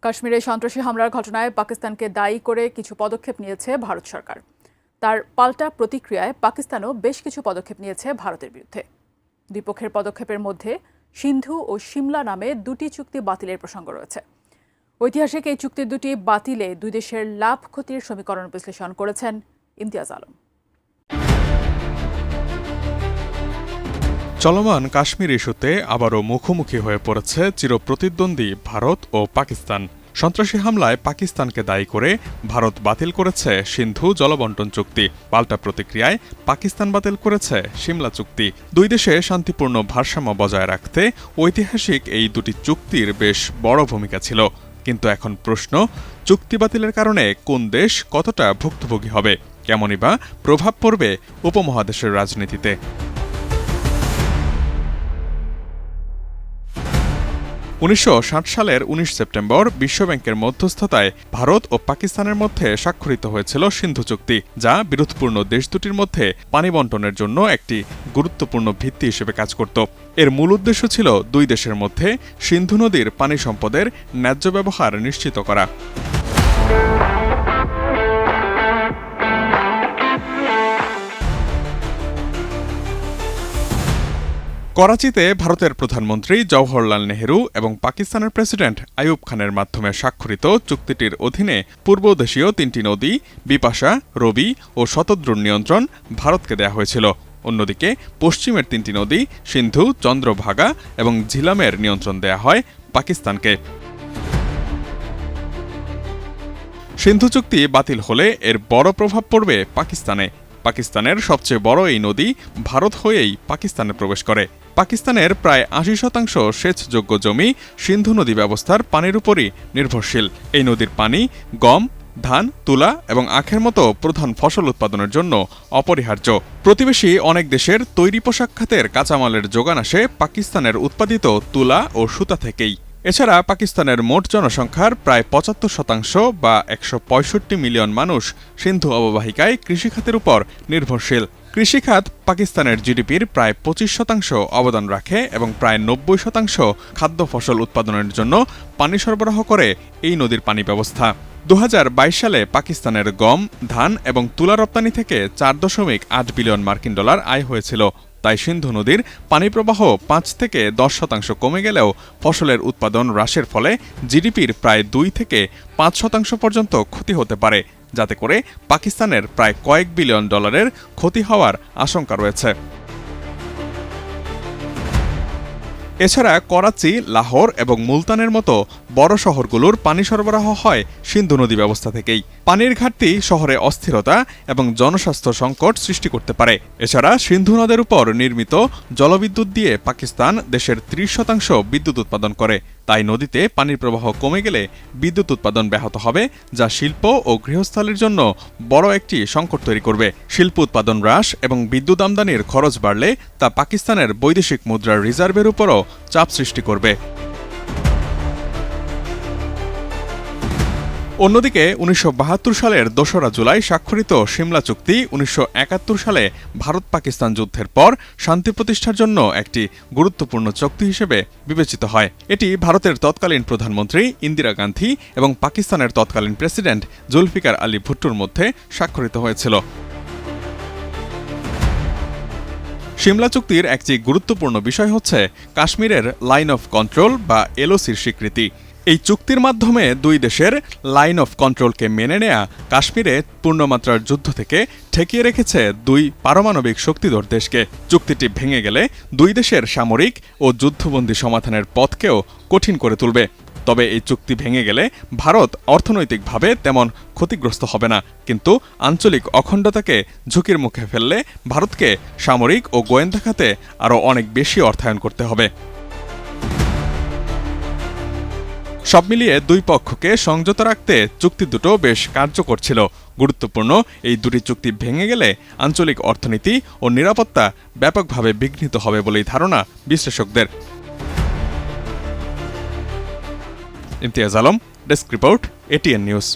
কাশ্মীরে সন্ত্রাসী হামলার ঘটনায় পাকিস্তানকে দায়ী করে কিছু পদক্ষেপ নিয়েছে ভারত সরকার। তার পাল্টা প্রতিক্রিয়ায় পাকিস্তানও বেশ কিছু পদক্ষেপ নিয়েছে ভারতের বিরুদ্ধে। দুই পক্ষের পদক্ষেপের মধ্যে সিন্ধু ও সিমলা নামে দুটি চুক্তি বাতিলের প্রসঙ্গ রয়েছে। ঐতিহাসিক এই চুক্তি দুটি বাতিলে দুই দেশের লাভ ক্ষতির সমীকরণ বিশ্লেষণ করেছেন ইমতিয়াজ আলম। চলমান কাশ্মীর ইস্যুতে আবারও মুখোমুখি হয়ে পড়েছে চিরপ্রতিদ্বন্দ্বী ভারত ও পাকিস্তান। সন্ত্রাসী হামলায় পাকিস্তানকে দায়ী করে ভারত বাতিল করেছে সিন্ধু জলবন্টন চুক্তি। পাল্টা প্রতিক্রিয়ায় পাকিস্তান বাতিল করেছে সিমলা চুক্তি। দুই দেশে শান্তিপূর্ণ ভারসাম্য বজায় রাখতে ঐতিহাসিক এই দুটি চুক্তির বেশ বড় ভূমিকা ছিল। কিন্তু এখন প্রশ্ন, চুক্তি বাতিলের কারণে কোন দেশ কতটা ভুক্তভোগী হবে, কেমনই বা প্রভাব পড়বে উপমহাদেশের রাজনীতিতে। 1960 সালের 19 সেপ্টেম্বর বিশ্বব্যাংকের মধ্যস্থতায় ভারত ও পাকিস্তানের মধ্যে স্বাক্ষরিত হয়েছিল সিন্ধু চুক্তি, যা বিরোধপূর্ণ দেশ দুটির মধ্যে পানি বণ্টনের জন্য একটি গুরুত্বপূর্ণ ভিত্তি হিসেবে কাজ করত। এর মূল উদ্দেশ্য ছিল দুই দেশের মধ্যে সিন্ধু নদীর পানি সম্পদের ন্যায্য ব্যবহার নিশ্চিত করা। করাচিতে ভারতের প্রধানমন্ত্রী জওহরলাল নেহেরু এবং পাকিস্তানের প্রেসিডেন্ট আইয়ুব খানের মাধ্যমে স্বাক্ষরিত চুক্তিটির অধীনে পূর্বদেশীয় তিনটি নদী বিপাশা, রবি ও শতদ্রুর নিয়ন্ত্রণ ভারতকে দেয়া হয়েছিল। অন্যদিকে পশ্চিমের তিনটি নদী সিন্ধু, চন্দ্রভাগা এবং ঝিলামের নিয়ন্ত্রণ দেয়া হয় পাকিস্তানকে। সিন্ধু চুক্তি বাতিল হলে এর বড় প্রভাব পড়বে পাকিস্তানে। পাকিস্তানের সবচেয়ে বড় এই নদী ভারত হয়েই পাকিস্তানে প্রবেশ করে। পাকিস্তানের প্রায় ৮০% সেচযোগ্য জমি সিন্ধু নদী ব্যবস্থার পানির উপরই নির্ভরশীল। এই নদীর পানি গম, ধান, তুলা এবং আখের মতো প্রধান ফসল উৎপাদনের জন্য অপরিহার্য। প্রতিবেশী অনেক দেশের তৈরি পোশাক খাতের কাঁচামালের যোগান আসে পাকিস্তানের উৎপাদিত তুলা ও সুতা থেকেই। এছাড়া পাকিস্তানের মোট জনসংখ্যার প্রায় ৭৫% বা ১৬৫ মিলিয়ন মানুষ সিন্ধু অববাহিকায় কৃষিখাতের উপর নির্ভরশীল। কৃষিখাত পাকিস্তানের জিডিপির প্রায় ২৫% অবদান রাখে এবং প্রায় ৯০% খাদ্য ফসল উৎপাদনের জন্য পানি সরবরাহ করে এই নদীর পানি ব্যবস্থা। ২০২২ সালে পাকিস্তানের গম, ধান এবং তুলা রপ্তানি থেকে ৪.৮ বিলিয়ন মার্কিন ডলার আয় হয়েছিল। তাই সিন্ধু নদীর পানি প্রবাহ ৫ থেকে ১০% কমে গেলেও ফসলের উৎপাদন হ্রাসের ফলে জিডিপির প্রায় ২ থেকে ৫% পর্যন্ত ক্ষতি হতে পারে, যাতে করে পাকিস্তানের প্রায় কয়েক বিলিয়ন ডলারের ক্ষতি হওয়ার আশঙ্কা রয়েছে। এছাড়া করাচি, লাহোর এবং মুলতানের মতো বড় শহরগুলোর পানি সরবরাহ হয় সিন্ধু নদী ব্যবস্থা থেকেই। পানির ঘাটতি শহরে অস্থিরতা এবং জনস্বাস্থ্য সংকট সৃষ্টি করতে পারে। এছাড়া সিন্ধু নদের উপর নির্মিত জলবিদ্যুৎ দিয়ে পাকিস্তান দেশের ৩০% বিদ্যুৎ উৎপাদন করে। তাই নদীতে পানির প্রবাহ কমে গেলে বিদ্যুৎ উৎপাদন ব্যাহত হবে, যা শিল্প ও গৃহস্থালির জন্য বড় একটি সংকট তৈরি করবে। শিল্প উৎপাদন হ্রাস এবং বিদ্যুৎ আমদানির খরচ বাড়লে তা পাকিস্তানের বৈদেশিক মুদ্রার রিজার্ভের উপরও চাপ সৃষ্টি করবে। অন্যদিকে ১৯৭২ সালের ২রা জুলাই স্বাক্ষরিত সিমলা চুক্তি ১৯৭১ সালে ভারত পাকিস্তান যুদ্ধের পর শান্তি প্রতিষ্ঠার জন্য একটি গুরুত্বপূর্ণ চুক্তি হিসেবে বিবেচিত হয়। এটি ভারতের তৎকালীন প্রধানমন্ত্রী ইন্দিরা গান্ধী এবং পাকিস্তানের তৎকালীন প্রেসিডেন্ট জুলফিকার আলী ভুট্টোর মধ্যে স্বাক্ষরিত হয়েছিল। সিমলা চুক্তির একটি গুরুত্বপূর্ণ বিষয় হচ্ছে কাশ্মীরের লাইন অফ কন্ট্রোল বা এলওসির স্বীকৃতি। এই চুক্তির মাধ্যমে দুই দেশের লাইন অফ কন্ট্রোলকে মেনে নেয়া কাশ্মীরে পূর্ণমাত্রার যুদ্ধ থেকে ঠেকিয়ে রেখেছে দুই পারমাণবিক শক্তিধর দেশকে। চুক্তিটি ভেঙে গেলে দুই দেশের সামরিক ও যুদ্ধবন্দী সমাধানের পথকেও কঠিন করে তুলবে। তবে এই চুক্তি ভেঙে গেলে ভারত অর্থনৈতিকভাবে তেমন ক্ষতিগ্রস্ত হবে না, কিন্তু আঞ্চলিক অখণ্ডতাকে ঝুঁকির মুখে ফেললে ভারতকে সামরিক ও গোয়েন্দা খাতে আরও অনেক বেশি অর্থায়ন করতে হবে। সব মিলিয়ে দুই পক্ষকে সংযত রাখতে চুক্তি দুটো বেশ কার্যকর ছিল। গুরুত্বপূর্ণ এই দুটি চুক্তি ভেঙে গেলে আঞ্চলিক অর্থনীতি ও নিরাপত্তা ব্যাপকভাবে বিঘ্নিত হবে বলেই ধারণা বিশ্লেষকদের। Imtiaz Alam, desk report, ATN news.